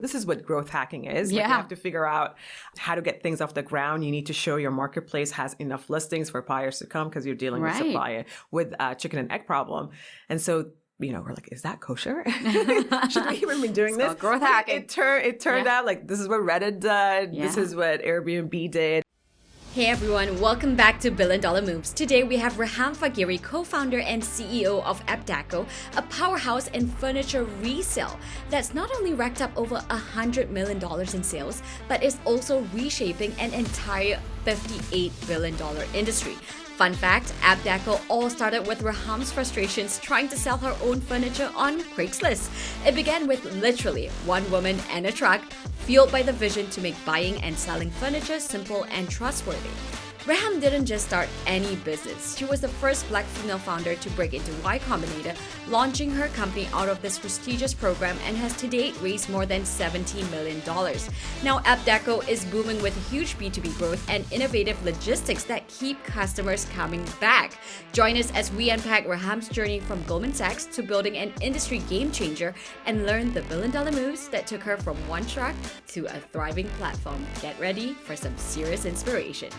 This is what growth hacking is. Yeah. Like you have to figure out how to get things off the ground. You need to show your marketplace has enough listings for buyers to come because you're dealing with supply, with chicken and egg problem. And so, we're like, is that kosher? Should we even be doing this? Growth hacking. It turned out like this is what Reddit did. Yeah. This is what Airbnb did. Hey everyone, welcome back to Billion Dollar Moves. Today we have Reham Fagiri, co-founder and CEO of AptDeco, a powerhouse in furniture resale that's not only racked up over $100 million in sales, but is also reshaping an entire $58 billion industry. Fun fact, AptDeco all started with Reham's frustrations trying to sell her own furniture on Craigslist. It began with literally one woman and a truck, fueled by the vision to make buying and selling furniture simple and trustworthy. Reham didn't just start any business. She was the first Black female founder to break into Y Combinator, launching her company out of this prestigious program and has to date raised more than $70 million. Now, AptDeco is booming with huge B2B growth and innovative logistics that keep customers coming back. Join us as we unpack Reham's journey from Goldman Sachs to building an industry game changer and learn the billion-dollar moves that took her from one truck to a thriving platform. Get ready for some serious inspiration.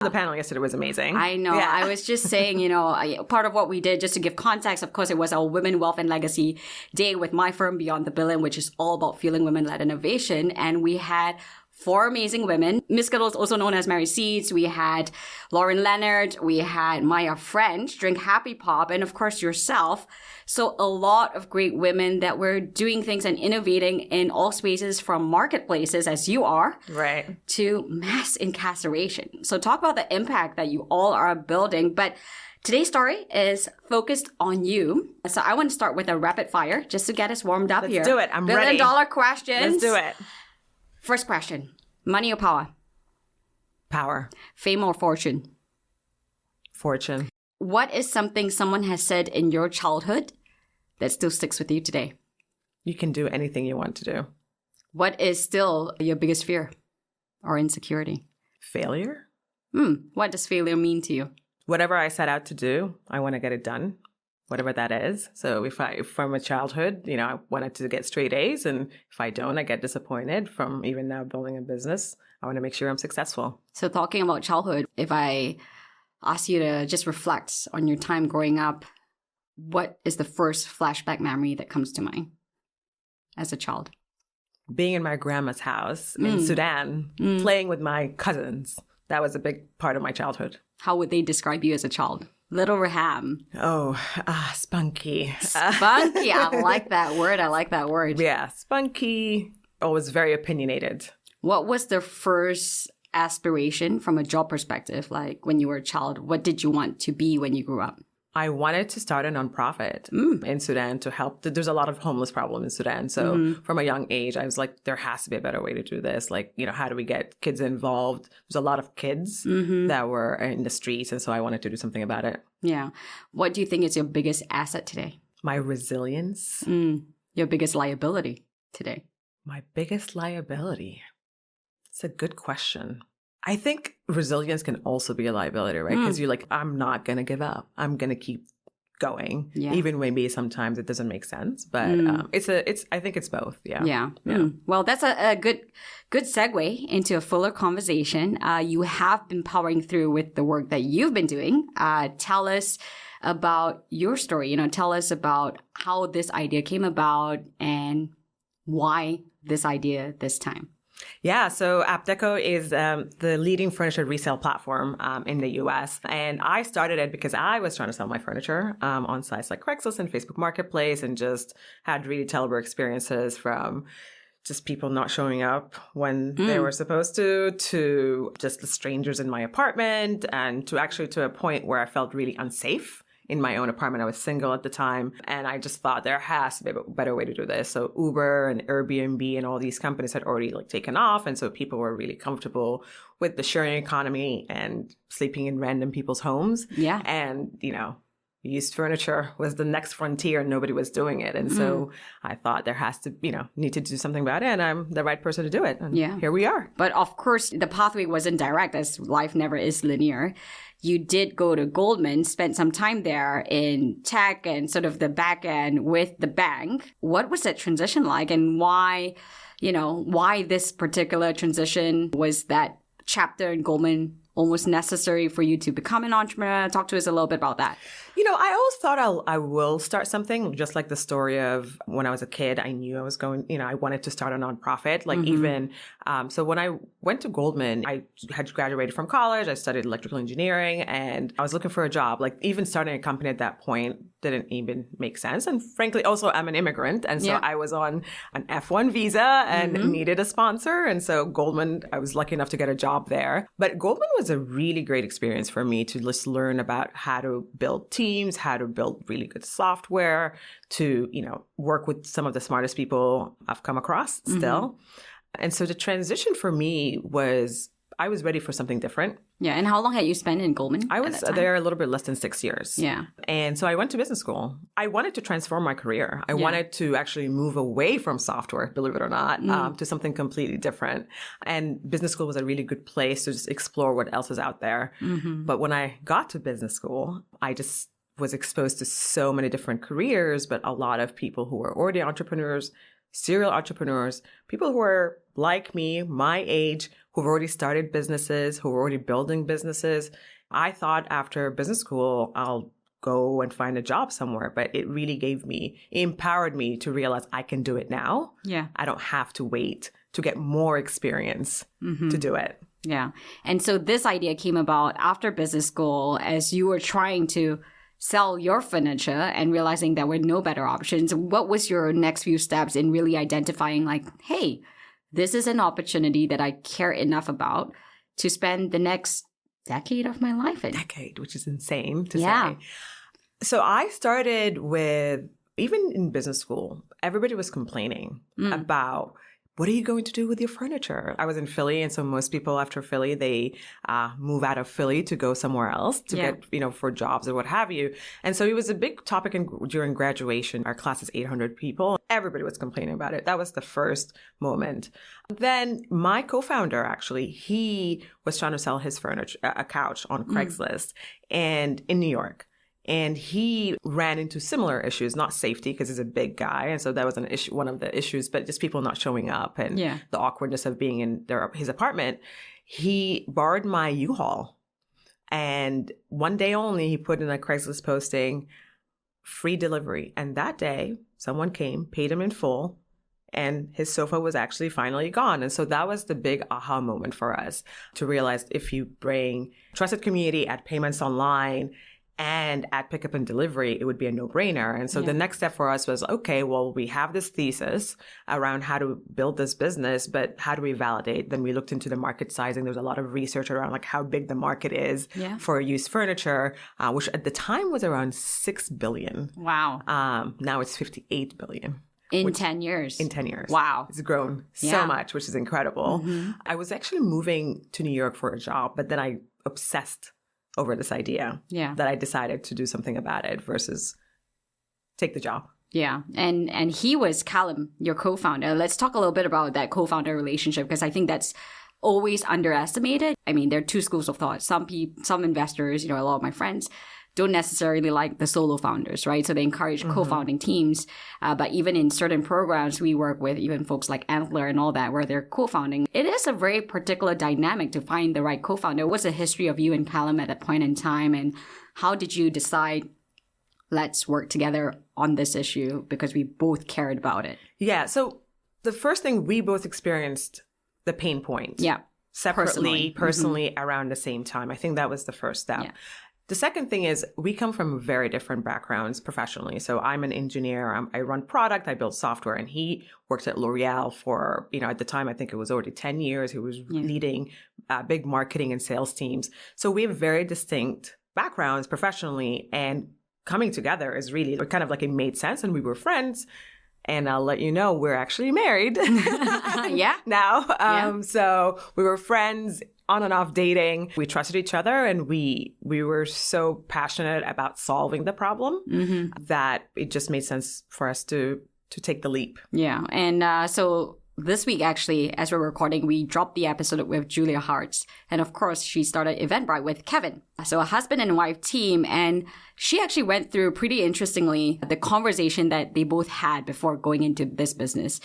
The panel yesterday was amazing. I know. Yeah. I was just saying, part of what we did, just to give context, of course, it was our Women, Wealth and Legacy Day with my firm Beyond the Billion, which is all about fueling women-led innovation. And we had 4 amazing women. Miss Skittles, also known as Mary Seeds. We had Lauren Leonard. We had Maya French, Drink Happy Pop, and of course yourself. So a lot of great women that were doing things and innovating in all spaces from marketplaces, as you are, right, to mass incarceration. So talk about the impact that you all are building. But today's story is focused on you. So I want to start with a rapid fire just to get us warmed up. Let's do it. I'm ready. $1 billion questions. Let's do it. First question. Money or power? Power. Fame or fortune? Fortune. What is something someone has said in your childhood that still sticks with you today? You can do anything you want to do. What is still your biggest fear or insecurity? Failure. What does failure mean to you? Whatever I set out to do, I want to get it done. Whatever that is. So if from a childhood, I wanted to get straight A's, and if I don't, I get disappointed. From even now building a business, I want to make sure I'm successful. So talking about childhood, if I ask you to just reflect on your time growing up, what is the first flashback memory that comes to mind as a child? Being in my grandma's house in Sudan, playing with my cousins. That was a big part of my childhood. How would they describe you as a child? Little Reham. Oh, spunky. Spunky. I like that word. Yeah, spunky. Always very opinionated. What was the first aspiration from a job perspective? Like when you were a child, what did you want to be when you grew up? I wanted to start a nonprofit in Sudan to help. There's a lot of homeless problem in Sudan. So from a young age, I was like, there has to be a better way to do this. Like, how do we get kids involved? There's a lot of kids that were in the streets. And so I wanted to do something about it. Yeah. What do you think is your biggest asset today? My resilience. Your biggest liability today? My biggest liability. It's a good question. I think resilience can also be a liability, right? Because you're like, I'm not going to give up. I'm going to keep going, even when maybe sometimes it doesn't make sense. But I think it's both. Yeah. Yeah. Well, that's a good segue into a fuller conversation. You have been powering through with the work that you've been doing. Tell us about your story. Tell us about how this idea came about and why this idea this time. Yeah, so AptDeco is the leading furniture resale platform in the U.S. And I started it because I was trying to sell my furniture on sites like Craigslist and Facebook Marketplace, and just had really terrible experiences from just people not showing up when they were supposed to just the strangers in my apartment, and to a point where I felt really unsafe in my own apartment. I was single at the time, and I just thought there has to be a better way to do this. So Uber and Airbnb and all these companies had already taken off, and so people were really comfortable with the sharing economy and sleeping in random people's homes. Yeah. And, used furniture was the next frontier and nobody was doing it. And so I thought there has to, need to do something about it. And I'm the right person to do it. And here we are. But of course, the pathway wasn't direct, as life never is linear. You did go to Goldman, spent some time there in tech and sort of the back end with the bank. What was that transition like, and why this particular transition? Was that chapter in Goldman almost necessary for you to become an entrepreneur? Talk to us a little bit about that. I always thought I will start something, just like the story of when I was a kid. I knew I was going, I wanted to start a nonprofit. So when I went to Goldman, I had graduated from college. I studied electrical engineering and I was looking for a job. Like even starting a company at that point didn't even make sense. And frankly, also I'm an immigrant. And so I was on an F1 visa and needed a sponsor. And so Goldman, I was lucky enough to get a job there. But Goldman was a really great experience for me to just learn about how to build teams, how to build really good software, to, work with some of the smartest people I've come across still. And so the transition for me was, I was ready for something different. Yeah. And how long had you spent in Goldman? I was there a little bit less than 6 years. Yeah. And so I went to business school. I wanted to transform my career. I wanted to actually move away from software, believe it or not, to something completely different. And business school was a really good place to just explore what else is out there. But when I got to business school, I just was exposed to so many different careers, but a lot of people who were already entrepreneurs, serial entrepreneurs, people who are like me, my age, who've already started businesses, who are already building businesses. I thought after business school, I'll go and find a job somewhere, but it really empowered me to realize I can do it now. Yeah. I don't have to wait to get more experience to do it. Yeah. And so this idea came about after business school as you were trying to sell your furniture and realizing there were no better options. What was your next few steps in really identifying like, hey, this is an opportunity that I care enough about to spend the next decade of my life in? Decade, which is insane to say. So I started with, even in business school, everybody was complaining about, what are you going to do with your furniture? I was in Philly, and so most people after Philly, they move out of Philly to go somewhere else to get, for jobs or what have you. And so it was a big topic during graduation. Our class is 800 people. Everybody was complaining about it. That was the first moment. Then my co-founder, actually, he was trying to sell his furniture, a couch on Craigslist and in New York. And he ran into similar issues, not safety, because he's a big guy. And so that was an issue, one of the issues, but just people not showing up and the awkwardness of being in his apartment. He borrowed my U-Haul. And one day only, he put in a Craigslist posting, free delivery. And that day, someone came, paid him in full, and his sofa was actually finally gone. And so that was the big aha moment for us to realize if you bring trusted community at payments online and at pickup and delivery, it would be a no-brainer. And so the next step for us was, okay, well, we have this thesis around how to build this business, but how do we validate? Then we looked into the market sizing. There was a lot of research around like how big the market is for used furniture, which at the time was around 6 billion. Wow. Now it's 58 billion. In 10 years? In 10 years. Wow. It's grown so much, which is incredible. I was actually moving to New York for a job, but then I obsessed over this idea that I decided to do something about it versus take the job. Yeah. And he was Kalam, your co-founder. Let's talk a little bit about that co-founder relationship, because I think that's always underestimated. I mean, there are two schools of thought. Some investors, a lot of my friends don't necessarily like the solo founders, right? So they encourage co-founding teams. But even in certain programs, we work with even folks like Antler and all that, where they're co-founding. It is a very particular dynamic to find the right co-founder. What's the history of you and Kalam at that point in time? And how did you decide, let's work together on this issue because we both cared about it? Yeah. So the first thing, we both experienced the pain point. Yeah. Separately, personally around the same time. I think that was the first step. Yeah. The second thing is we come from very different backgrounds professionally. So I'm an engineer. I run product. I build software. And he worked at L'Oreal for, at the time, I think it was already 10 years. He was leading big marketing and sales teams. So we have very distinct backgrounds professionally. And coming together is really kind of like it made sense. And we were friends. And I'll let you know, we're actually married now. So we were friends on and off dating. We trusted each other, and we were so passionate about solving the problem that it just made sense for us to take the leap. Yeah. And so this week, actually, as we're recording, we dropped the episode with Julia Hartz. And of course, she started Eventbrite with Kevin. So a husband and wife team. And she actually went through pretty interestingly the conversation that they both had before going into this business.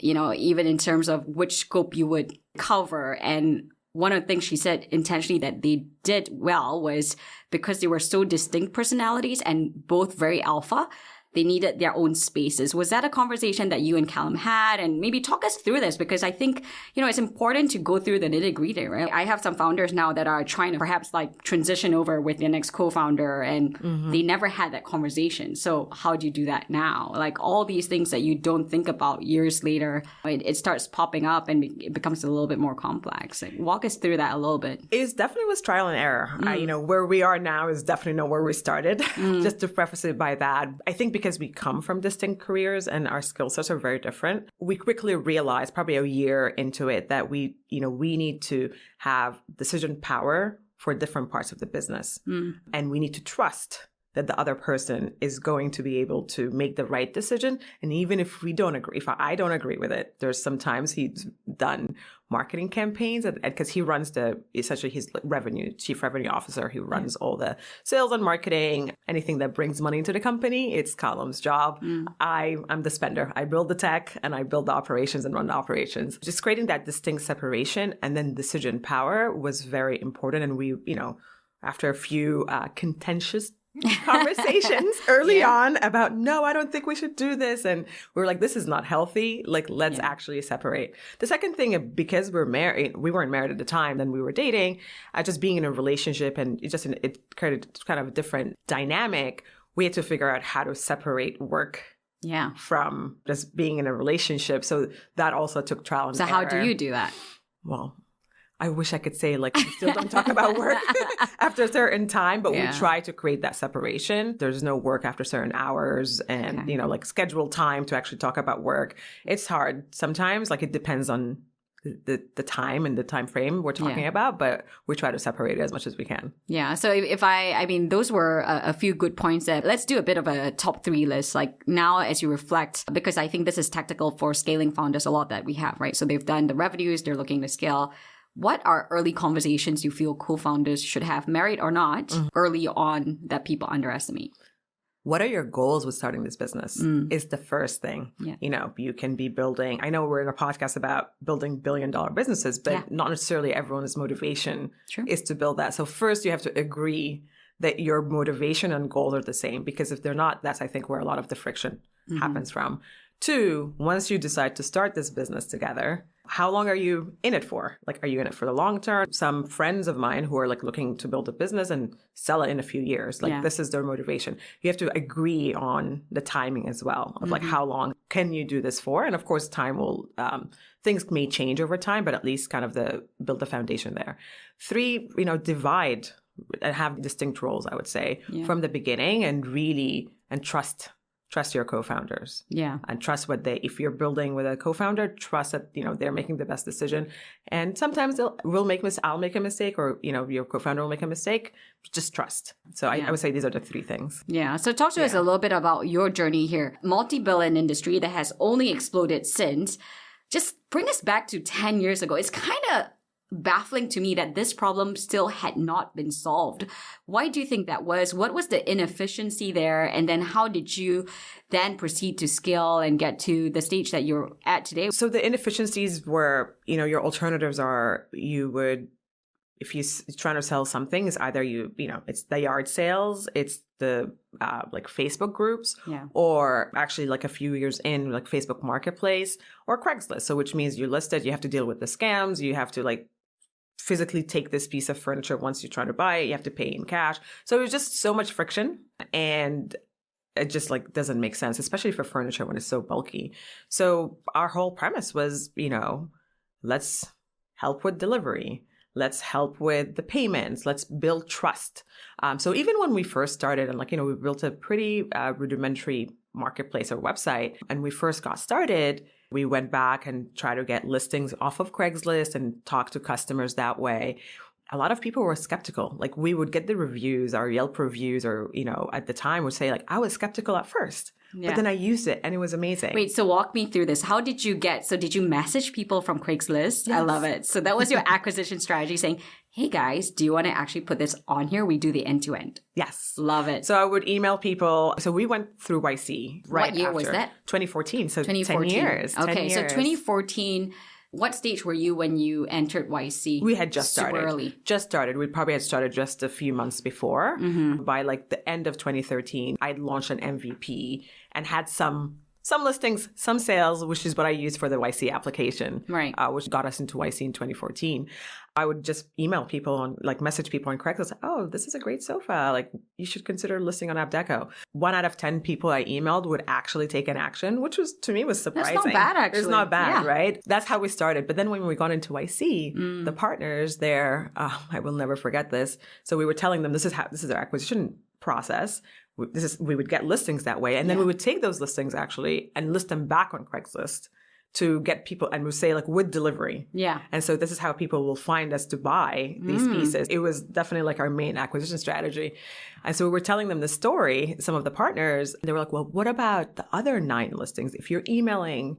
You know, even in terms of which scope you would cover. And one of the things she said intentionally that they did well was because they were so distinct personalities and both very alpha, they needed their own spaces. Was that a conversation that you and Kalam had? And maybe talk us through this, because I think, you know, it's important to go through the nitty-gritty, right? I have some founders now that are trying to perhaps like transition over with their next co-founder, and they never had that conversation. So how do you do that now? Like all these things that you don't think about years later, it starts popping up and it becomes a little bit more complex. Like, walk us through that a little bit. It definitely was trial and error. You know, where we are now is definitely not where we started. Just to preface it by that, I think because we come from distinct careers and our skill sets are very different, we quickly realized probably a year into it that we need to have decision power for different parts of the business. And we need to trust that the other person is going to be able to make the right decision. And even if we don't agree, if I don't agree with it, there's sometimes he's done marketing campaigns because he runs essentially his chief revenue officer who runs all the sales and marketing, anything that brings money into the company. It's Kalam's job. I'm the spender. I build the tech and I build the operations and run the operations. Just creating that distinct separation and then decision power was very important. And we, after a few contentious conversations early on about, no, I don't think we should do this. And we were like, this is not healthy. Like, let's actually separate. The second thing, because we're married, we weren't married at the time, then we were dating, just being in a relationship, and it created kind of a different dynamic. We had to figure out how to separate work from just being in a relationship. So that also took trial and error. So how do you do that? Well, I wish I could say, like, we still don't talk about work after a certain time, but we try to create that separation. There's no work after certain hours and, like scheduled time to actually talk about work. It's hard sometimes. Like, it depends on the time and the time frame we're talking about, but we try to separate it as much as we can. Yeah. So I mean, those were a few good points. Let's do a bit of a top 3 list. Like now, as you reflect, because I think this is tactical for scaling founders a lot that we have, right? So they've done the revenues, they're looking to scale. What are early conversations you feel co-founders should have, married or not, early on that people underestimate? What are your goals with starting this business is the first thing. Yeah. You can be building, I know we're in a podcast about building billion-dollar businesses, but not necessarily everyone's motivation is to build that. So first you have to agree that your motivation and goals are the same, because if they're not, that's, I think, where a lot of the friction happens from. 2, once you decide to start this business together, how long are you in it for? Like, are you in it for the long term? Some friends of mine who are like looking to build a business and sell it in a few years, like this is their motivation. You have to agree on the timing as well of like, how long can you do this for? And of course, time will, things may change over time, but at least kind of build the foundation there. 3, divide and have distinct roles, I would say, from the beginning, and trust your co-founders. Yeah. And trust if you're building with a co-founder, trust that, they're making the best decision. And sometimes I'll make a mistake, or, your co-founder will make a mistake. Just trust. So I would say these are the 3 things. Yeah. So talk to us a little bit about your journey here. Multi-billion industry that has only exploded since. Just bring us back to 10 years ago. It's kind of baffling to me that this problem still had not been solved. Why do you think that was? What was the inefficiency there? And then how did you then proceed to scale and get to the stage that you're at today? So the inefficiencies were, your alternatives are, if you're trying to sell something, is either it's the yard sales, it's the like Facebook groups, or actually like a few years in, like Facebook Marketplace or Craigslist. So which means you list it, you have to deal with the scams, you have to like physically take this piece of furniture once you try to buy it, you have to pay in cash. So it was just so much friction, and it just like doesn't make sense, especially for furniture when it's so bulky. So our whole premise was, let's help with delivery. Let's help with the payments. Let's build trust. So even when we first started and we built a pretty rudimentary marketplace or website, and we first got started, we went back and tried to get listings off of Craigslist and talk to customers that way. A lot of people were skeptical. Like we would get the reviews, our Yelp reviews, or, at the time would say like, I was skeptical at first, but then I used it and it was amazing. Wait, so walk me through this. How did you did you message people from Craigslist? Yes. I love it. So that was your acquisition strategy saying, hey guys, do you want to actually put this on here? We do the end-to-end. Yes. Love it. So I would email people. So we went through YC right What year after. was that? 2014. So 2014. 10 years. Okay, 10 years. So 2014... What stage were you when you entered YC? We had just started. Super early. Just started. We probably had started just a few months before. Mm-hmm. By the end of 2013, I'd launched an MVP and had some listings, some sales, which is what I used for the YC application, right? Which got us into YC in 2014. I would just email people message people on Craigslist. Oh, this is a great sofa. You should consider listing on AptDeco. 1 out of 10 people I emailed would actually take an action, which to me was surprising. That's not bad, actually. It's not bad, right? That's how we started. But then when we got into YC, the partners there, I will never forget this. So we were telling them this is our acquisition process. We would get listings that way. And then we would take those listings actually and list them back on Craigslist to get people, and we say with delivery. Yeah. And so this is how people will find us to buy these pieces. It was definitely our main acquisition strategy. And so we were telling them the story, some of the partners, they were like, well, what about the other 9 listings? If you're emailing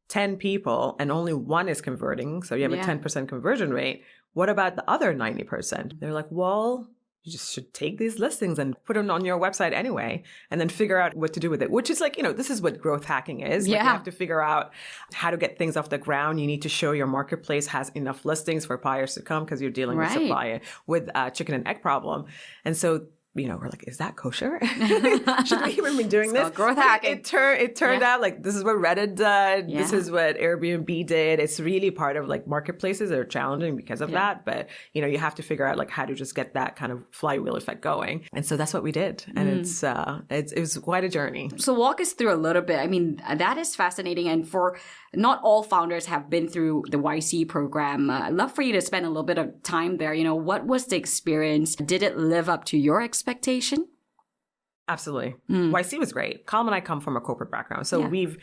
10 people and only 1 is converting, so you have a 10% conversion rate, what about the other 90%? They're like, well, you just should take these listings and put them on your website anyway, and then figure out what to do with it, which is this is what growth hacking is. You have to figure out how to get things off the ground. You need to show your marketplace has enough listings for buyers to come because you're dealing with supply, with chicken and egg problem. And so, we're like, is that kosher? Should we even be doing this? Growth hacking. It turned out this is what Reddit did. This is what Airbnb did. It's really part of marketplaces that are challenging because of that. But, you have to figure out how to just get that kind of flywheel effect going. And so that's what we did. And it was quite a journey. So walk us through a little bit. I mean, that is fascinating. And for not all founders have been through the YC program. I'd love for you to spend a little bit of time there. What was the experience? Did it live up to your expectation? Absolutely. YC was great. Kalam and I come from a corporate background. So we've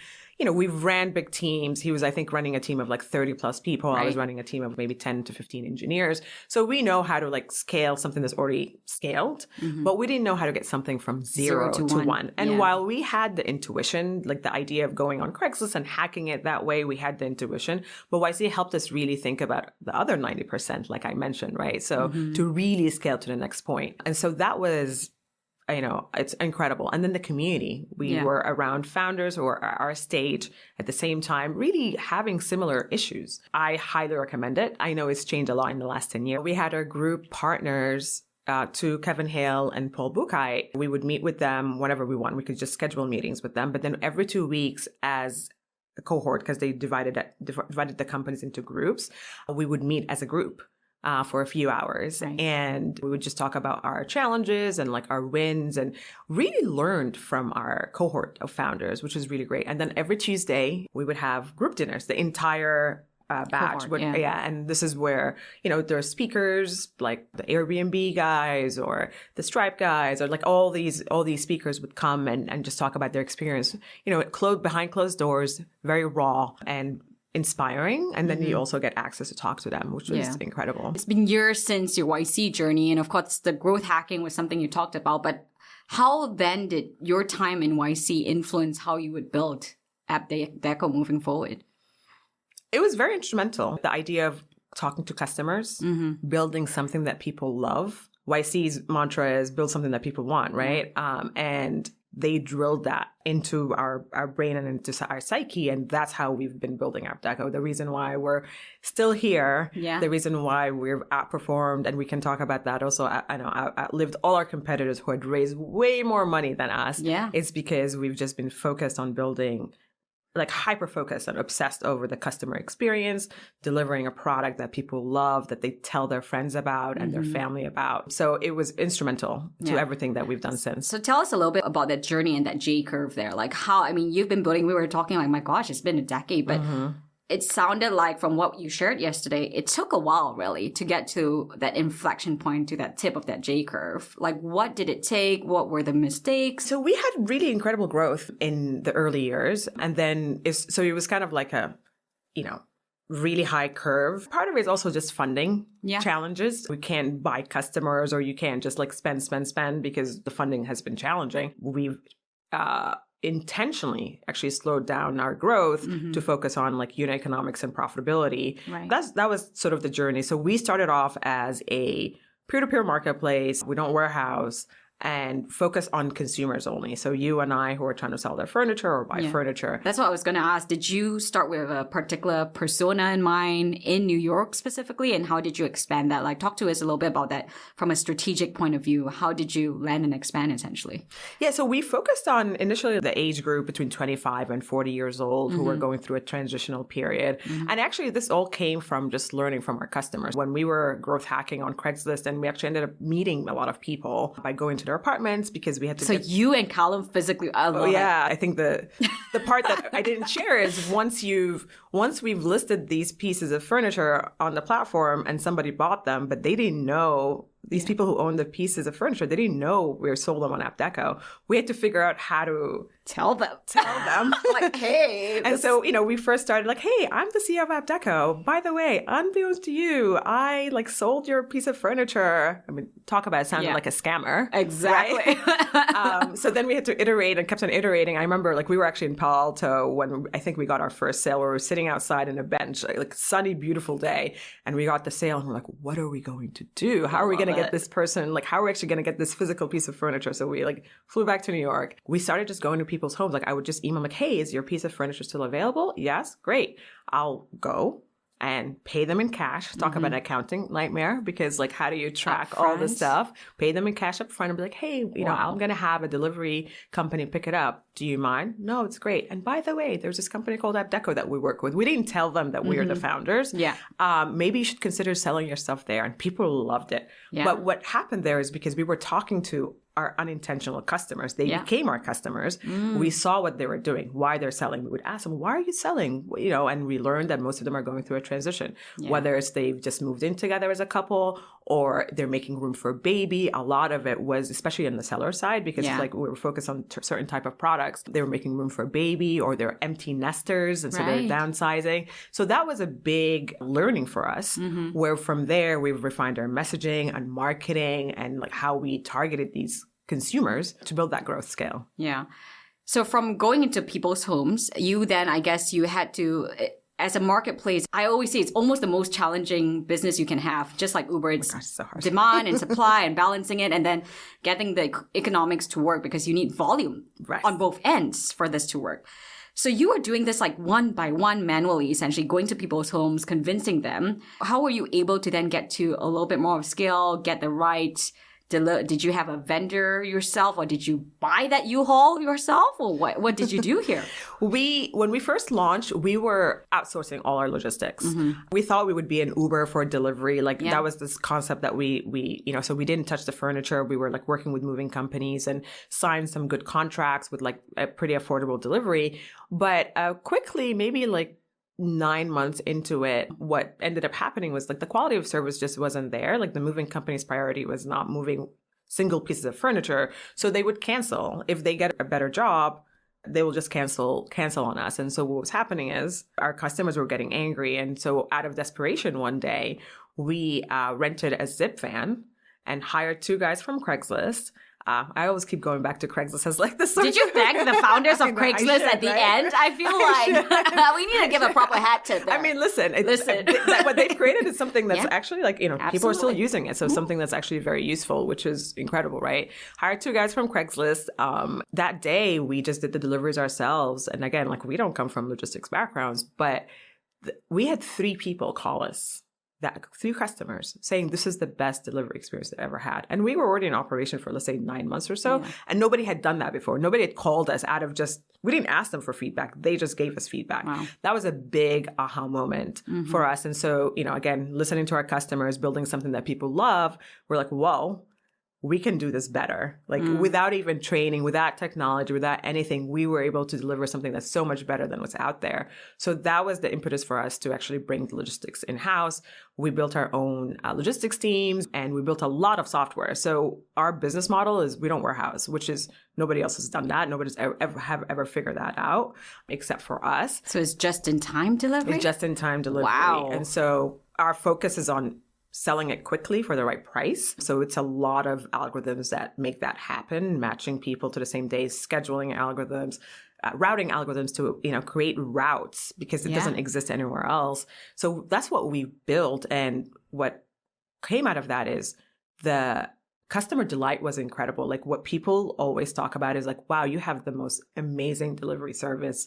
ran big teams. He was, I think, running a team of 30 plus people. Right. I was running a team of maybe 10 to 15 engineers. So we know how to scale something that's already scaled, but we didn't know how to get something from zero to one. And while we had the intuition, the idea of going on Craigslist and hacking it that way, we had the intuition, but YC helped us really think about the other 90%, like I mentioned, right? So to really scale to the next point. And so that was, it's incredible. And then the community, we were around founders who are our stage at the same time, really having similar issues. I highly recommend it. I know it's changed a lot in the last 10 years. We had our group partners to Kevin Hale and Paul Buchheit. We would meet with them whenever we want. We could just schedule meetings with them. But then every 2 weeks as a cohort, because they divided the companies into groups, we would meet as a group. For a few hours. Right. And we would just talk about our challenges and our wins, and really learned from our cohort of founders, which was really great. And then every Tuesday we would have group dinners, the entire batch. And this is where, there are speakers like the Airbnb guys or the Stripe guys, or all these speakers would come and just talk about their experience, behind closed doors, very raw and inspiring. And then you also get access to talk to them, which was incredible. It's been years since your YC journey. And of course, the growth hacking was something you talked about. But how then did your time in YC influence how you would build AptDeco moving forward? It was very instrumental. The idea of talking to customers, building something that people love. YC's mantra is build something that people want, right? And they drilled that into our brain and into our psyche. And that's how we've been building AptDeco. The reason why we're still here, the reason why we've outperformed, and we can talk about that also, outlived all our competitors who had raised way more money than us. It's because we've just been focused on building, hyper-focused and obsessed over the customer experience, delivering a product that people love, that they tell their friends about and their family about. So it was instrumental to everything that we've done since. So tell us a little bit about that journey and that J curve there. You've been building, we were talking my gosh, it's been a decade, but it sounded like from what you shared yesterday, it took a while really to get to that inflection point, to that tip of that J curve. Like, what did it take? What were the mistakes? So we had really incredible growth in the early years. And then so it was kind of like a, really high curve. Part of it is also just funding challenges. We can't buy customers, or you can't just like spend because the funding has been challenging. We've intentionally actually slowed down our growth to focus on like unit economics and profitability. Right. That was sort of the journey. So we started off as a peer-to-peer marketplace. We don't warehouse and focus on consumers only. So you and I who are trying to sell their furniture or buy furniture. That's what I was going to ask. Did you start with a particular persona in mind in New York specifically? And how did you expand that? Like, talk to us a little bit about that from a strategic point of view. How did you land and expand essentially? Yeah, so we focused on initially the age group between 25 and 40 years old who were going through a transitional period. And actually this all came from just learning from our customers. When we were growth hacking on Craigslist, and we actually ended up meeting a lot of people by going to their apartments because we had to. So you and Kalam physically. I think the part that I didn't share is once we've listed these pieces of furniture on the platform and somebody bought them, but they didn't know. These people who own the pieces of furniture, they didn't know we sold them on AptDeco. We had to figure out how to tell them. Like, hey. And so, we first started like, hey, I'm the CEO of AptDeco. By the way, unbeknownst to you, I like sold your piece of furniture. I mean, talk about it sounding like a scammer. Exactly. Right? So then we had to iterate and kept on iterating. I remember like we were actually in Palo Alto when I think we got our first sale where we were sitting outside in a bench, like sunny, beautiful day. And we got the sale and we're like, what are we going to do? How are we going to get this person, like, how are we actually going to get this physical piece of furniture? So we like flew back to New York. We started just going to people's homes. Like I would just email like, hey, is your piece of furniture still available? Yes. Great. I'll go and pay them in cash. Talk about an accounting nightmare because like, how do you track all this stuff? Pay them in cash up front and be like, hey, I'm going to have a delivery company pick it up. Do you mind? No, it's great. And by the way, there's this company called AptDeco that we work with. We didn't tell them that we are the founders. Yeah. Maybe you should consider selling your stuff there. And people loved it. Yeah. But what happened there is because we were talking to our unintentional customers. They became our customers. We saw what they were doing, why they're selling. We would ask them, why are you selling? And we learned that most of them are going through a transition, whether it's they've just moved in together as a couple or they're making room for a baby. A lot of it was, especially on the seller side, because like we were focused on certain type of products. They were making room for a baby or they're empty nesters. And so they're downsizing. So that was a big learning for us, where from there, we've refined our messaging and marketing and like how we targeted these consumers to build that growth scale. Yeah. So from going into people's homes, you then, I guess you had to, as a marketplace, I always say it's almost the most challenging business you can have. Just like Uber, it's so hard. Demand and supply and balancing it and then getting the economics to work because you need volume on both ends for this to work. So you are doing this like one by one manually, essentially going to people's homes, convincing them. How were you able to then get to a little bit more of scale, get the right... Did you have a vendor yourself, or did you buy that U-Haul yourself, or what did you do here? When we first launched, we were outsourcing all our logistics. We thought we would be an Uber for delivery. Like that was this concept that we so we didn't touch the furniture. We were like working with moving companies and signed some good contracts with like a pretty affordable delivery. But quickly, maybe like 9 months into it, what ended up happening was like the quality of service just wasn't there. Like the moving company's priority was not moving single pieces of furniture. So they would cancel. If they get a better job, they will just cancel on us. And so what was happening is our customers were getting angry. And so out of desperation one day, we rented a zip van and hired 2 guys from Craigslist. I always keep going back to Craigslist as like this. Did you thank the founders of Craigslist at the end? I feel like we need to give a proper hat tip there. I mean, listen. What they've created is something that's actually like, people are still using it. So something that's actually very useful, which is incredible, right? Hired 2 guys from Craigslist. That day, we just did the deliveries ourselves. And again, like we don't come from logistics backgrounds, but we had 3 people call us. 3 customers saying this is the best delivery experience they ever had. And we were already in operation for, let's say, 9 months or so. Yeah. And nobody had done that before. Nobody had called us out of we didn't ask them for feedback. They just gave us feedback. Wow. That was a big aha moment for us. And so, again, listening to our customers, building something that people love, we're like, whoa, we can do this better. Like without even training, without technology, without anything, we were able to deliver something that's so much better than what's out there. So that was the impetus for us to actually bring the logistics in-house. We built our own logistics teams, and we built a lot of software. So our business model is we don't warehouse, which is nobody else has done that. Nobody's ever figured that out except for us. So it's just-in-time delivery? It's just-in-time delivery. Wow. And so our focus is on selling it quickly for the right price. So it's a lot of algorithms that make that happen, matching people to the same days, scheduling algorithms, routing algorithms to, create routes because it doesn't exist anywhere else. So that's what we built. And what came out of that is the customer delight was incredible. Like what people always talk about is like, wow, you have the most amazing delivery service.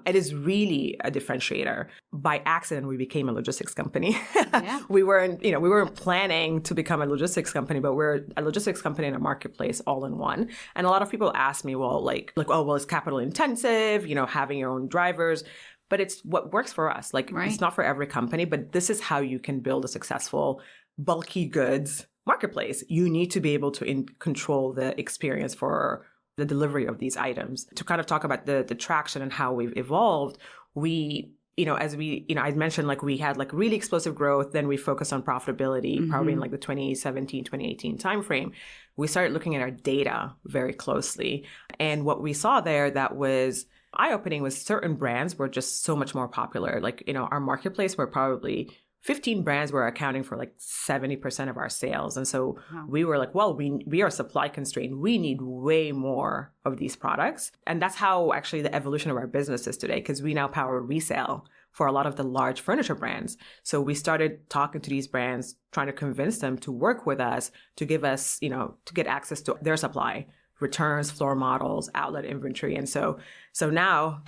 It is really a differentiator. By accident, we became a logistics company. Yeah. we weren't planning to become a logistics company, but we're a logistics company and a marketplace all in one. And a lot of people ask me, well, it's capital intensive, having your own drivers. But it's what works for us. Like It's not for every company, but this is how you can build a successful bulky goods marketplace. You need to be able to control the experience for the delivery of these items. To kind of talk about the traction and how we've evolved, I mentioned like we had like really explosive growth, then we focused on profitability, probably in like the 2017, 2018 timeframe. We started looking at our data very closely. And what we saw there that was eye-opening was certain brands were just so much more popular. Like, our marketplace were probably 15 brands were accounting for like 70% of our sales. And so we were like, well, we are supply constrained. We need way more of these products. And that's how actually the evolution of our business is today, because we now power resale for a lot of the large furniture brands. So we started talking to these brands, trying to convince them to work with us, to give us, to get access to their supply, returns, floor models, outlet inventory. And so now,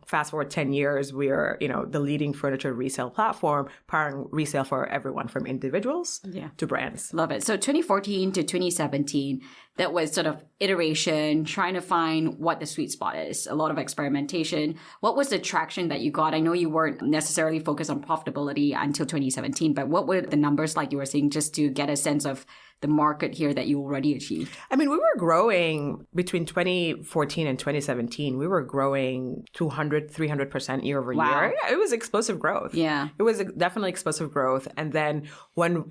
fast forward 10 years, we are, the leading furniture resale platform, powering resale for everyone from individuals to brands. Love it. So 2014 to 2017, that was sort of iteration, trying to find what the sweet spot is, a lot of experimentation. What was the traction that you got? I know you weren't necessarily focused on profitability until 2017, but what were the numbers like you were seeing just to get a sense of the market here that you already achieved? I mean, we were growing between 2014 and 2017. We were growing 200, 300% year over year. Yeah, it was explosive growth. Yeah. It was definitely explosive growth. And then when,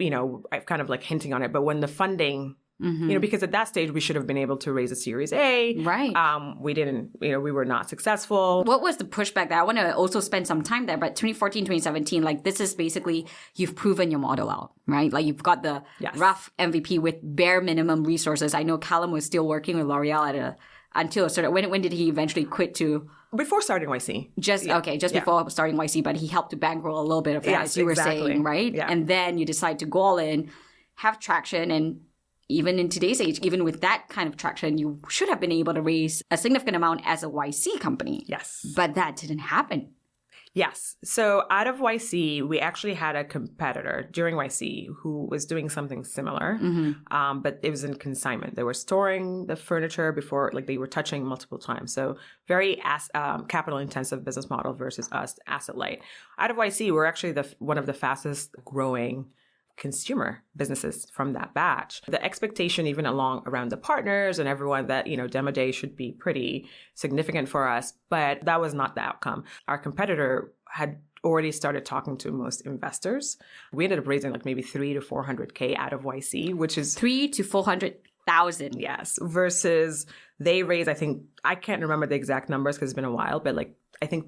I'm kind of like hinting on it, but when the funding, because at that stage we should have been able to raise a Series A. Right. We didn't, we were not successful. What was the pushback there? I want to also spend some time there, but 2014, 2017, like this is basically, you've proven your model out, right? Like you've got the rough MVP with bare minimum resources. I know Kalam was still working with L'Oreal until sort of, when did he eventually quit to? Before starting YC. Before starting YC, but he helped to bankroll a little bit of that, as you were saying, right? Yeah. And then you decide to go all in, have traction, and even in today's age, even with that kind of traction, you should have been able to raise a significant amount as a YC company. Yes. But that didn't happen. Yes. So out of YC, we actually had a competitor during YC who was doing something similar, but it was in consignment. They were storing the furniture before, like they were touching multiple times. So very capital intensive business model versus us, asset light. Out of YC, we're actually one of the fastest growing consumer businesses from that batch. The expectation even around the partners and everyone that, Demo Day should be pretty significant for us, but that was not the outcome. Our competitor had already started talking to most investors. We ended up raising like maybe 300 to 400K out of YC, which is 300 to 400,000. Yes. Versus they raised, I can't remember the exact numbers because it's been a while, but I think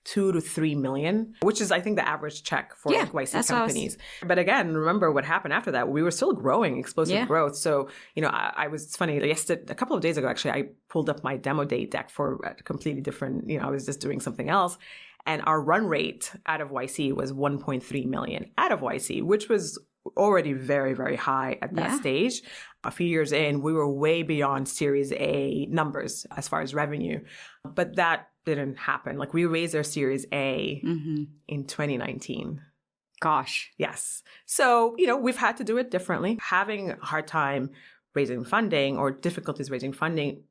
2 to 3 million, which is, I think, the average check for YC companies. But again, remember what happened after that. We were still growing, explosive growth. So, it's funny, a couple of days ago, actually, I pulled up my Demo Day deck for a completely different, I was just doing something else. And our run rate out of YC was 1.3 million out of YC, which was already very, very high at that stage. A few years in, we were way beyond Series A numbers as far as revenue. But that didn't happen. Like we raised our Series A in 2019. Gosh. Yes. So, we've had to do it differently. Having a hard time raising funding or difficulties raising funding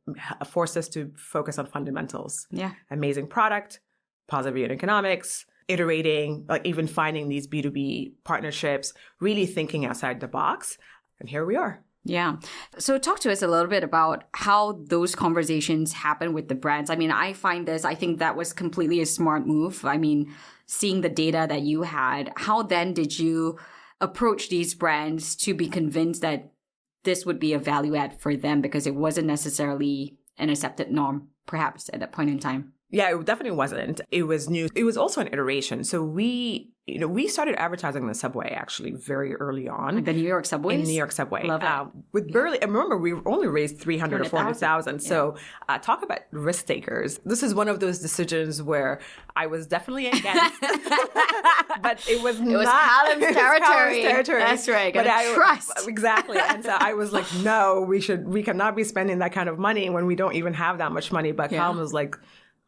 forced us to focus on fundamentals. Yeah. Amazing product, positive unit economics, iterating, like even finding these B2B partnerships, really thinking outside the box. And here we are. Yeah. So talk to us a little bit about how those conversations happen with the brands. I mean, I think that was completely a smart move. I mean, seeing the data that you had, how then did you approach these brands to be convinced that this would be a value add for them because it wasn't necessarily an accepted norm, perhaps at that point in time? Yeah, it definitely wasn't. It was new. It was also an iteration. So we started advertising in the subway actually very early on. Like the New York subways? In New York subway. Love it. With barely, I remember we only raised 300 or 400,000. So talk about risk takers. This is one of those decisions where I was definitely against, but it was Kalam's territory. That's right. But I trust. Exactly. And so I was like, no, we cannot be spending that kind of money when we don't even have that much money. But Kalam was like,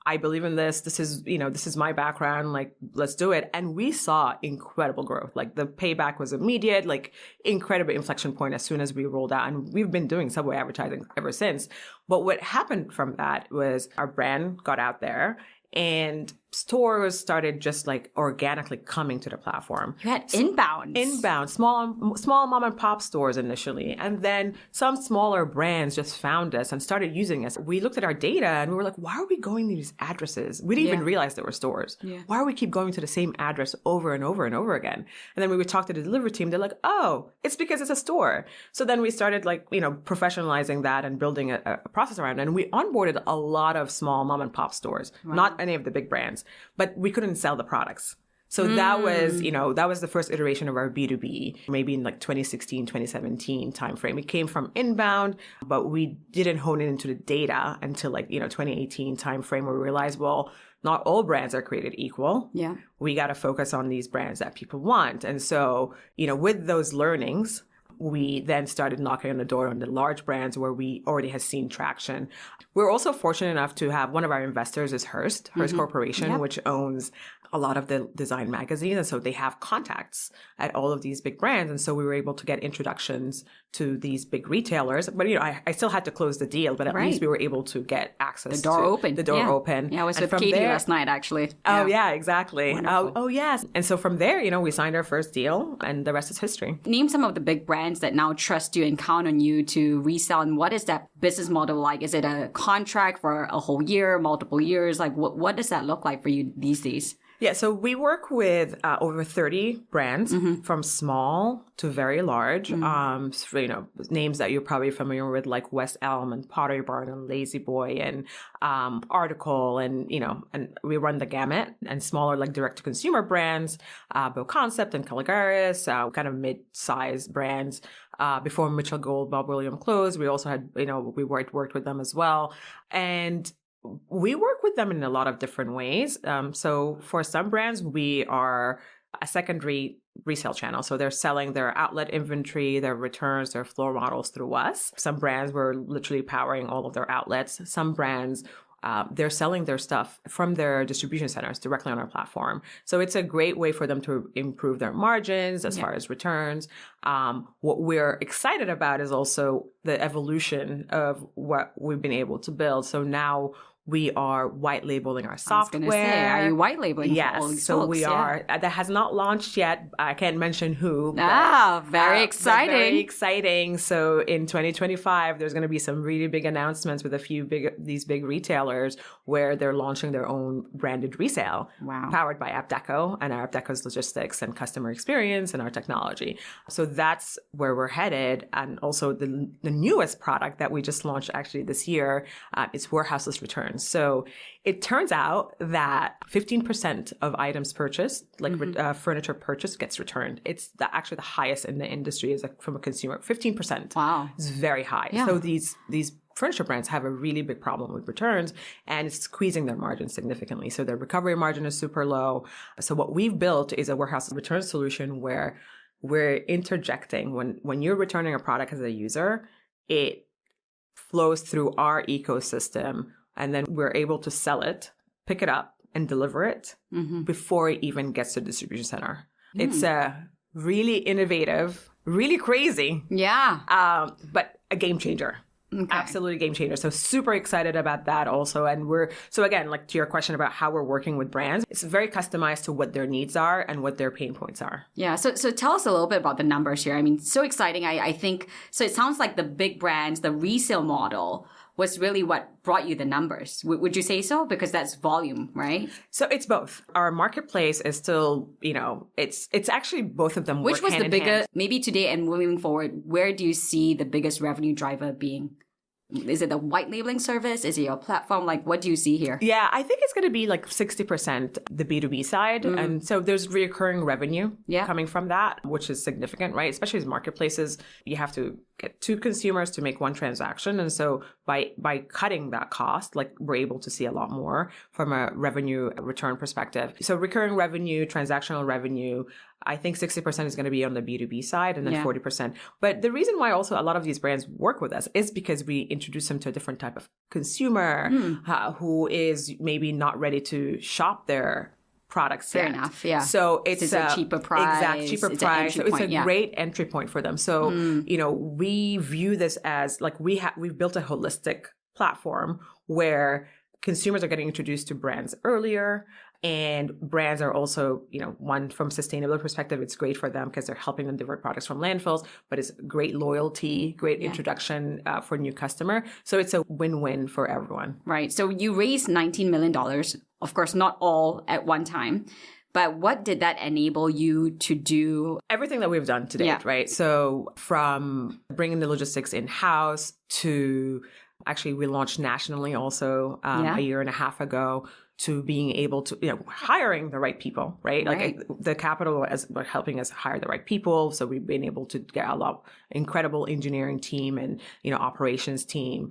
I believe in this. This is my background. Like, let's do it. And we saw incredible growth. Like the payback was immediate, like incredible inflection point as soon as we rolled out. And we've been doing subway advertising ever since. But what happened from that was our brand got out there and stores started just like organically coming to the platform. You had inbound, small mom and pop stores initially. And then some smaller brands just found us and started using us. We looked at our data and we were like, why are we going to these addresses? We didn't even realize there were stores. Yeah. Why do we keep going to the same address over and over and over again? And then we would talk to the delivery team. They're like, oh, it's because it's a store. So then we started professionalizing that and building a process around it. And we onboarded a lot of small mom and pop stores, not any of the big brands. But we couldn't sell the products. So that was the first iteration of our B2B, maybe in like 2016, 2017 timeframe. It came from inbound, but we didn't hone it into the data until 2018 timeframe where we realized, well, not all brands are created equal. Yeah. We got to focus on these brands that people want. And so, with those learnings, we then started knocking on the door on the large brands where we already had seen traction. We're also fortunate enough to have one of our investors is Hearst Corporation, which owns a lot of the design magazines. And so they have contacts at all of these big brands. And so we were able to get introductions to these big retailers. But, I still had to close the deal, but at least we were able to get access the door open. Yeah, I was with Katie last night, actually. Oh, yeah, exactly. Oh, yes. And so from there, we signed our first deal and the rest is history. Name some of the big brands that now trust you and count on you to resell. And what is that business model like? Is it a contract for a whole year, multiple years? Like what does that look like for you these days? Yeah, so we work with over 30 brands from small to very large. Names that you're probably familiar with like West Elm and Pottery Barn and Lazy Boy and Article and we run the gamut. And smaller like direct-to-consumer brands, Bill Concept and Caligaris, kind of mid-sized brands. Before Mitchell Gold, Bob William closed, we also had, we worked with them as well. And we work with them in a lot of different ways. So for some brands, we are a secondary resale channel. So they're selling their outlet inventory, their returns, their floor models through us. Some brands were literally powering all of their outlets. Some brands, they're selling their stuff from their distribution centers directly on our platform. So it's a great way for them to improve their margins as far as returns. What we're excited about is also the evolution of what we've been able to build. So now we are white labeling our software. I was going to say, are you white labeling? Yes, for all these so folks? we are. That has not launched yet. I can't mention who. Very exciting. Very exciting. So in 2025, there's going to be some really big announcements with these big retailers where they're launching their own branded resale. Wow. Powered by AptDeco and our AptDeco's logistics and customer experience and our technology. So that's where we're headed. And also the newest product that we just launched actually this year is warehouseless returns. So it turns out that 15% of items purchased, like furniture purchased, gets returned. It's actually the highest in the industry from a consumer. 15%. Wow. It's very high. Yeah. So these furniture brands have a really big problem with returns and it's squeezing their margins significantly. So their recovery margin is super low. So what we've built is a warehouse return solution where we're interjecting when you're returning a product as a user, it flows through our ecosystem. And then we're able to sell it, pick it up, and deliver it before it even gets to the distribution center. It's a really innovative, really crazy, but a game changer. Absolutely game changer. So super excited about that also. And so again, like to your question about how we're working with brands, it's very customized to what their needs are and what their pain points are. Yeah. So tell us a little bit about the numbers here. I mean, so exciting. I think, so it sounds like the big brands, the resale model was really what brought you the numbers. Would you say so? Because that's volume, right? So it's both. Our marketplace is still, it's actually both of them. Which work was hand the in bigger, hand. maybe today and moving forward, where do you see the biggest revenue driver being? Is it the white labeling service? Is it your platform? Like, what do you see here? Yeah, I think it's going to be like 60% the B2B side. And so there's recurring revenue coming from that, which is significant, right? Especially as marketplaces, you have to get two consumers to make one transaction. And so by cutting that cost, like we're able to see a lot more from a revenue return perspective. So recurring revenue, transactional revenue, I think 60% is going to be on the B2B side and then 40%. But the reason why also a lot of these brands work with us is because we introduce them to a different type of consumer who is maybe not ready to shop their products Fair yet. enough, yeah. So it's a cheaper price. Exact, cheaper it's price. So it's a point, great entry point for them. So, we view this as like we've built a holistic platform where consumers are getting introduced to brands earlier. And brands are also, one from sustainability perspective, it's great for them because they're helping them divert products from landfills, but it's great loyalty, great introduction for new customer. So it's a win-win for everyone. Right. So you raised $19 million, of course, not all at one time. But what did that enable you to do? Everything that we've done to date, right? So from bringing the logistics in-house to actually we launched nationally also a year and a half ago, to being able to, hiring the right people, right? Like the capital is helping us hire the right people. So we've been able to get a lot incredible engineering team and, operations team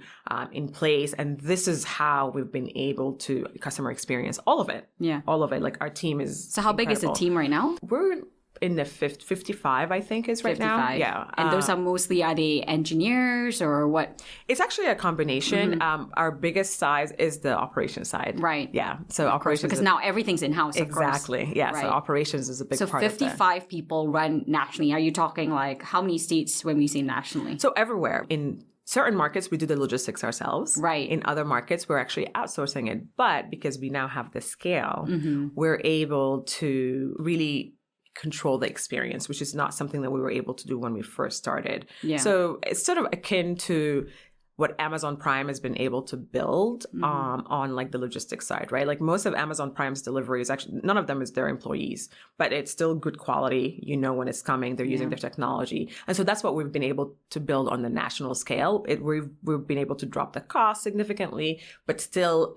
in place. And this is how we've been able to customer experience all of it. Yeah. All of it. Like our team is So how big is the team right now? We're in the 55, I think, is right 55. Now. Yeah. And those are they engineers or what? It's actually a combination. Our biggest size is the operations side. Right. Yeah. So operations. Because now everything's in-house, exactly. Of course. Yeah. Right. So operations is a big part of that. So 55 people run nationally. Are you talking like how many states when we say nationally? So everywhere. In certain markets, we do the logistics ourselves. Right. In other markets, we're actually outsourcing it. But because we now have the scale, we're able to really control the experience, which is not something that we were able to do when we first started. Yeah. So it's sort of akin to what Amazon Prime has been able to build on like the logistics side, right? Like most of Amazon Prime's delivery is actually, none of them is their employees, but it's still good quality. When it's coming, they're using their technology. And so that's what we've been able to build on the national scale. We've been able to drop the cost significantly, but still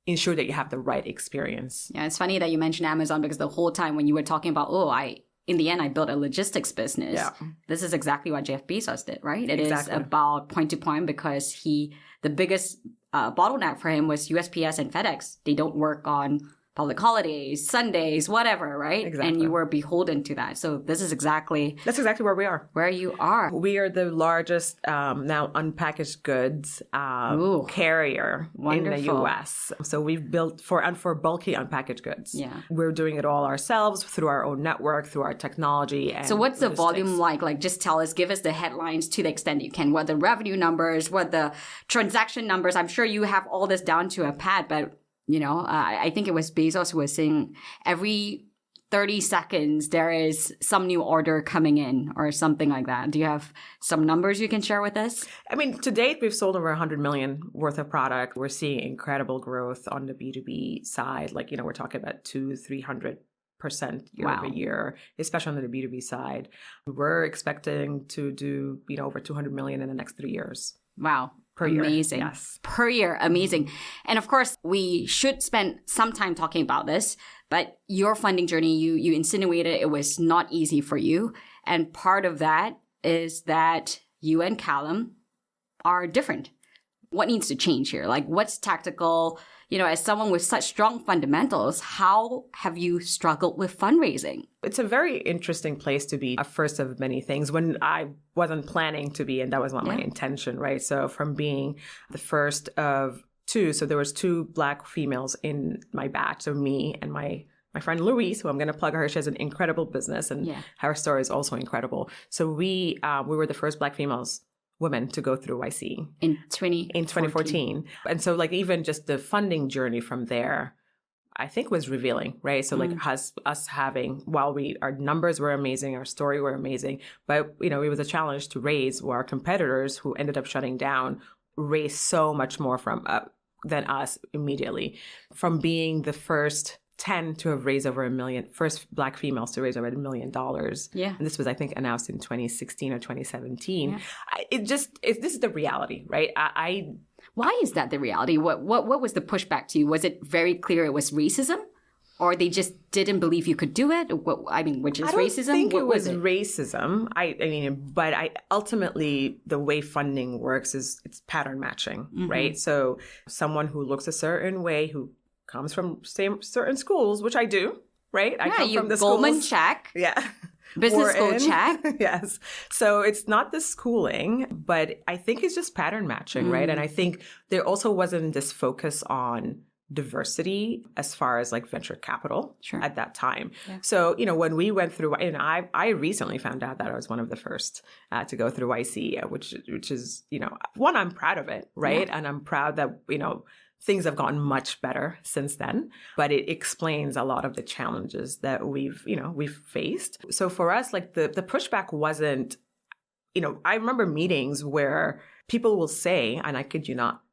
ensure that you have the right experience. Yeah, it's funny that you mentioned Amazon because the whole time when you were talking about, in the end, I built a logistics business. Yeah. This is exactly what Jeff Bezos did, right? It is about point to point because the biggest bottleneck for him was USPS and FedEx. They don't work on public holidays, Sundays, whatever, right? Exactly. And you were beholden to that. So this is exactly... That's exactly where we are. Where you are. We are the largest now unpackaged goods carrier in the U.S. So we've built for bulky unpackaged goods. Yeah. We're doing it all ourselves through our own network, through our technology. And so what's the volume like? Like just tell us, give us the headlines to the extent you can. What the revenue numbers, what the transaction numbers. I'm sure you have all this down to a pad, but I think it was Bezos who was saying every 30 seconds there is some new order coming in or something like that. Do you have some numbers you can share with us? I mean, to date, we've sold over 100 million worth of product. We're seeing incredible growth on the B2B side. Like, we're talking about 200-300% year over year, especially on the B2B side. We're expecting to do, over 200 million in the next 3 years. Wow. Per year. Amazing. Yes. Per year. Amazing. And of course, we should spend some time talking about this, but your funding journey, you insinuated it was not easy for you. And part of that is that you and Kalam are different. What needs to change here? Like what's tactical? As someone with such strong fundamentals, how have you struggled with fundraising? It's a very interesting place to be, a first of many things, when I wasn't planning to be, and that was not my intention, right? So from being the first of two, so there was 2 Black females in my batch, so me and my friend Louise, who I'm going to plug her. She has an incredible business, and her story is also incredible. So we were the first Black females women to go through YC in 2014. And so like even just the funding journey from there, I think was revealing, right? So like us having, while our numbers were amazing, our story were amazing, but it was a challenge to raise, where our competitors who ended up shutting down raised so much more than us immediately. From being the first 10 to have raised over $1 million, first Black females to raise over $1 million. Yeah. And this was, I think, announced in 2016 or 2017. Yeah. This is the reality, right? Why is that the reality? What was the pushback to you? Was it very clear it was racism? Or they just didn't believe you could do it? Which is racism? I don't think it was racism. But ultimately, the way funding works is it's pattern matching, right? So someone who looks a certain way, who comes from certain schools, which I do, right? I come from the Goldman schools. check. Yeah. Business school check. Yes. So it's not the schooling, but I think it's just pattern matching, right? And I think there also wasn't this focus on diversity as far as like venture capital at that time. Yeah. So, when we went through, and I recently found out that I was one of the first to go through YC, which is, one, I'm proud of it, right? Yeah. And I'm proud that, things have gotten much better since then, but it explains a lot of the challenges that we've faced. So for us, like the pushback wasn't, I remember meetings where people will say, and I kid you not,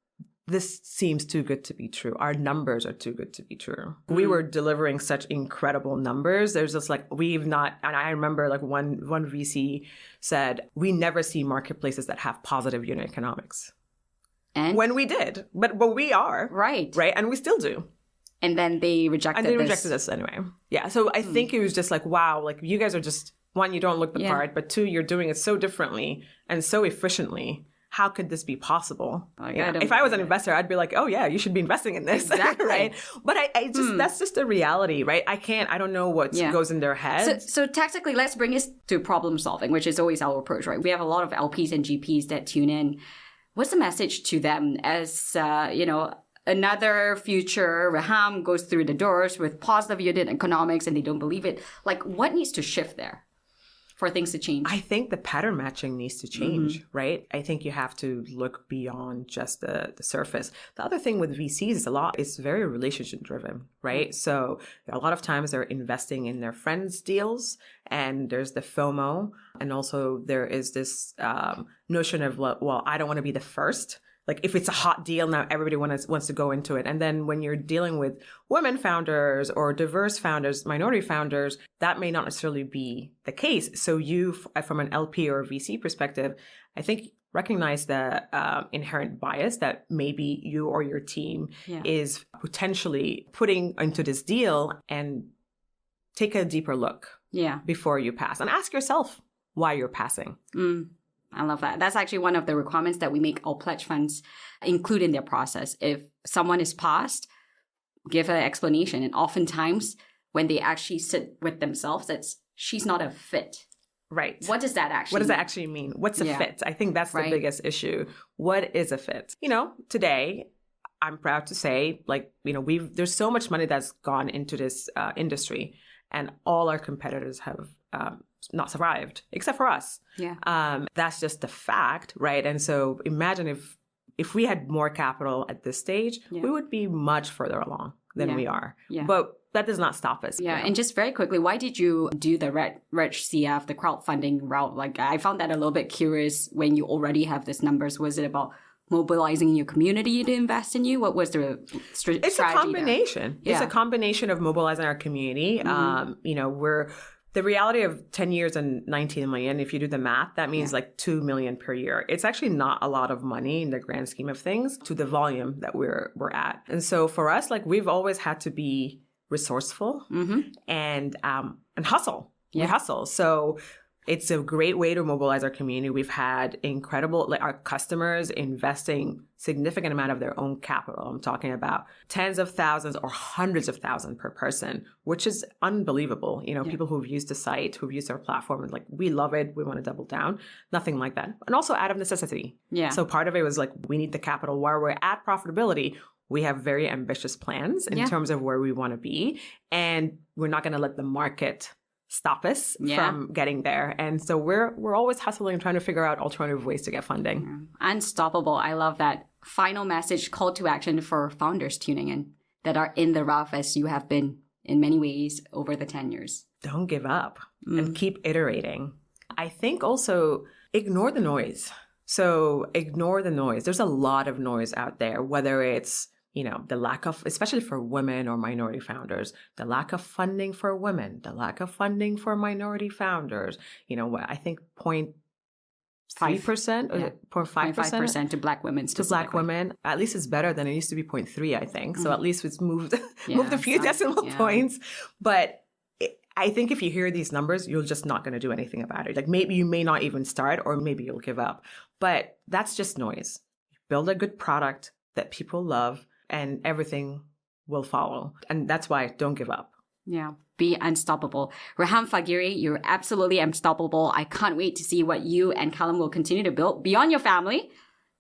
this seems too good to be true. Our numbers are too good to be true. We were delivering such incredible numbers. There's just like, and I remember like one VC said, we never see marketplaces that have positive unit economics. And when we did, but we are. Right. And we still do. And then they rejected us anyway. Yeah. So I think it was just like, wow, like you guys are just, one, you don't look the part, but two, you're doing it so differently and so efficiently. How could this be possible? If I was an investor, I'd be like, oh yeah, you should be investing in this. Exactly. Right. But I just, that's just the reality, right? I don't know what goes in their head. So tactically, let's bring this to problem solving, which is always our approach, right? We have a lot of LPs and GPs that tune in. What's the message to them as, another future Reham goes through the doors with positive unit economics and they don't believe it? Like, what needs to shift there for things to change? I think the pattern matching needs to change, right? I think you have to look beyond just the surface. The other thing with VCs it's very relationship driven, right? So a lot of times they're investing in their friends' deals, and there's the FOMO. And also there is this notion of, well, I don't want to be the first. Like if it's a hot deal, now everybody wants to go into it. And then when you're dealing with women founders or diverse founders, minority founders, that may not necessarily be the case. So you, from an LP or VC perspective, I think recognize the inherent bias that maybe you or your team is potentially putting into this deal, and take a deeper look before you pass. And ask yourself why you're passing. I love that. That's actually one of the requirements that we make all pledge funds include in their process. If someone is passed, give an explanation. And oftentimes when they actually sit with themselves, she's not a fit. Right. What does that actually mean? What's a fit? I think that's the biggest issue. What is a fit? Today, I'm proud to say, there's so much money that's gone into this industry, and all our competitors have not survived, except for us. Yeah. That's just the fact, right? And so imagine if we had more capital at this stage, we would be much further along than we are. Yeah. But that does not stop us. Yeah. And just very quickly, why did you do the Reg CF, the crowdfunding route? Like, I found that a little bit curious when you already have these numbers. Was it about mobilizing your community to invest in you? What was the strategy? It's a combination. There? It's a combination of mobilizing our community. The reality of 10 years and 19 million, if you do the math, that means like 2 million per year. It's actually not a lot of money in the grand scheme of things to the volume that we're at. And so for us, like, we've always had to be resourceful and hustle. Yeah. We hustle. So it's a great way to mobilize our community. We've had incredible, our customers investing significant amount of their own capital. I'm talking about tens of thousands or hundreds of thousands per person, which is unbelievable. People who've used the site, who've used our platform, and we love it. We want to double down. Nothing like that. And also out of necessity. Yeah. So part of it was we need the capital. While we're at profitability, we have very ambitious plans in terms of where we want to be. And we're not going to let the market stop us from getting there. And so we're always hustling and trying to figure out alternative ways to get funding. Unstoppable. I love that. Final message, call to action for founders tuning in that are in the rough as you have been in many ways over the 10 years. Don't give up and keep iterating. I think also ignore the noise. So ignore the noise. There's a lot of noise out there, whether it's, the lack of, especially for women or minority founders, the lack of funding for women, the lack of funding for minority founders, I think 0.3% or 0.5% to Black women. To Black women. At least it's better than it used to be 0.3, I think. So at least it's moved a few decimal points. But I think if you hear these numbers, you're just not going to do anything about it. Like maybe you may not even start, or maybe you'll give up. But that's just noise. Build a good product that people love, and everything will follow. And that's why don't give up. Yeah. Be unstoppable. Reham Fagiri, you're absolutely unstoppable. I can't wait to see what you and Kalam will continue to build beyond your family,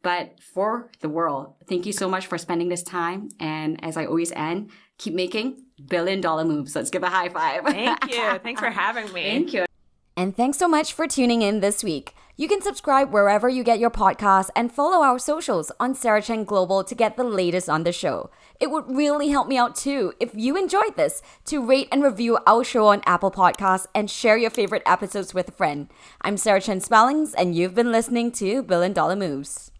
but for the world. Thank you so much for spending this time. And as I always end, keep making billion-dollar moves. Let's give a high five. Thank you. Thanks for having me. Thank you. And thanks so much for tuning in this week. You can subscribe wherever you get your podcasts and follow our socials on Sarah Chen Global to get the latest on the show. It would really help me out too if you enjoyed this to rate and review our show on Apple Podcasts and share your favorite episodes with a friend. I'm Sarah Chen-Spellings and you've been listening to Billion Dollar Moves.